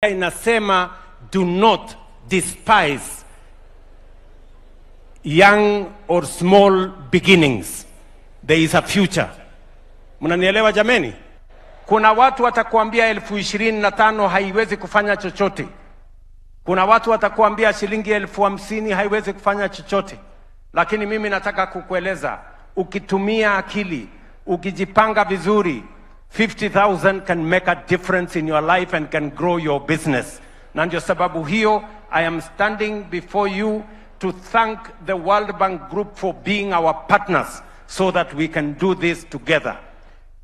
Inasema do not despise young or small beginnings. There is a future. Mnanielewa jameni? Kuna watu watakuambia 25,000 haiwezi kufanya chochote. Kuna watu watakuambia shilingi 50,000 haiwezi kufanya chochote. Lakini mimi nataka kukueleza, ukitumia akili, ukijipanga vizuri, 50,000 can make a difference in your life and can grow your business. Na ndio sababu hiyo, I am standing before you to thank the World Bank Group for being our partners so that we can do this together.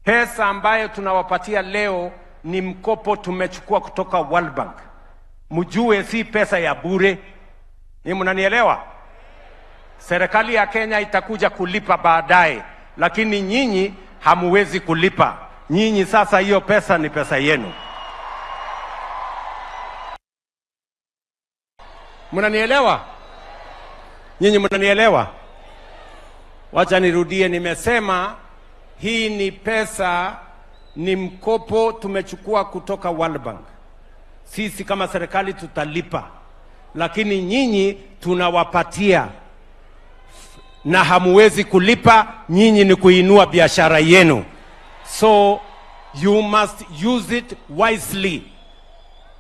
Pesa ambayo tunawapatia leo ni mkopo tumechukua kutoka World Bank. Mjue si pesa ya bure. Ni mnanielewa? Serikali ya Kenya itakuja kulipa baadaye, lakini nyinyi hamuwezi kulipa. Nyinyi sasa hiyo pesa ni pesa yenu. Mnanielewa? Nyinyi mnanielewa? Wacha nirudie, nimesema hii ni pesa, ni mkopo tumechukua kutoka World Bank. Sisi kama serikali tutalipa, lakini nyinyi tunawapatia na hamuwezi kulipa. Nyinyi ni kuinua biashara yenu. So you must use it wisely.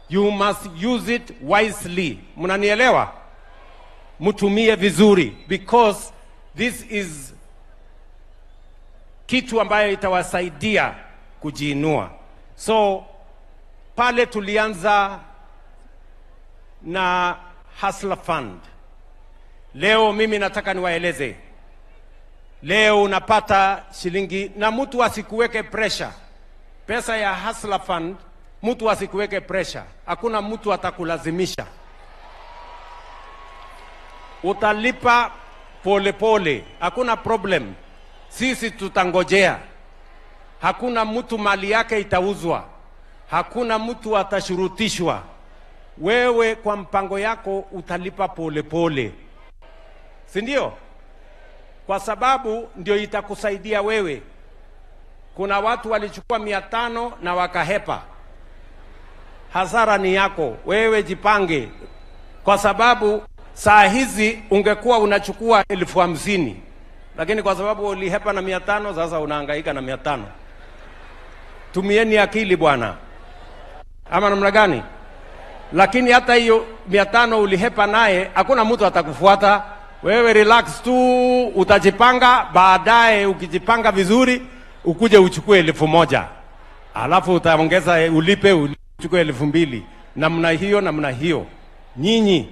You must use it wisely. Mnanielewa? Mtumie vizuri, because this is kitu ambayo itawasaidia kujiinua. So pale tulianza na Hustler Fund. Leo mimi nataka niwaeleze. Leo unapata shilingi, na mtu asikuweke pressure. Pesa ya Hustler Fund, mtu asikuweke pressure. Hakuna mtu atakulazimisha. Utalipa pole pole, hakuna problem. Sisi tutangojea. Hakuna mtu mali yake itauzwa. Hakuna mtu atashurutishwa. Wewe kwa mpango yako utalipa pole pole. Si ndio? Kwa sababu ndio itakusaidia wewe. Kuna watu walichukua 500 na wakahepa. Hasara ni yako. Wewe jipange. Kwa sababu saa hizi ungekuwa unachukua 50,000. Lakini kwa sababu ulihepa na 500, sasa unahangaika na 500. Tumieni akili bwana. Ama namna gani? Lakini hata hiyo 500 ulihepa naye, hakuna mtu atakufuata. Wewe relax tu, utajipanga. Baadaye ukijipanga vizuri, ukuje uchukue 1,000. Alafu utaongeza ulipe, uchukue 2,000. Namna hiyo. Nyinyi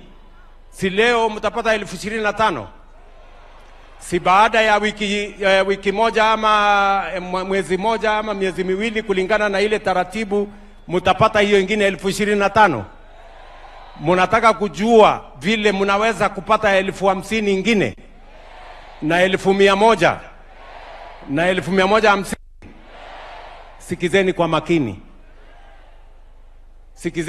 si leo mtapata 25,000? Si baada ya wiki moja ama mwezi moja ama miezi miwili, kulingana na ile taratibu, mtapata hiyo ingine 25,000? Mnataka kujua vile mnaweza kupata 50,000 ingine na 100,000 na 150? Sikizeni kwa makini. Sikizeni.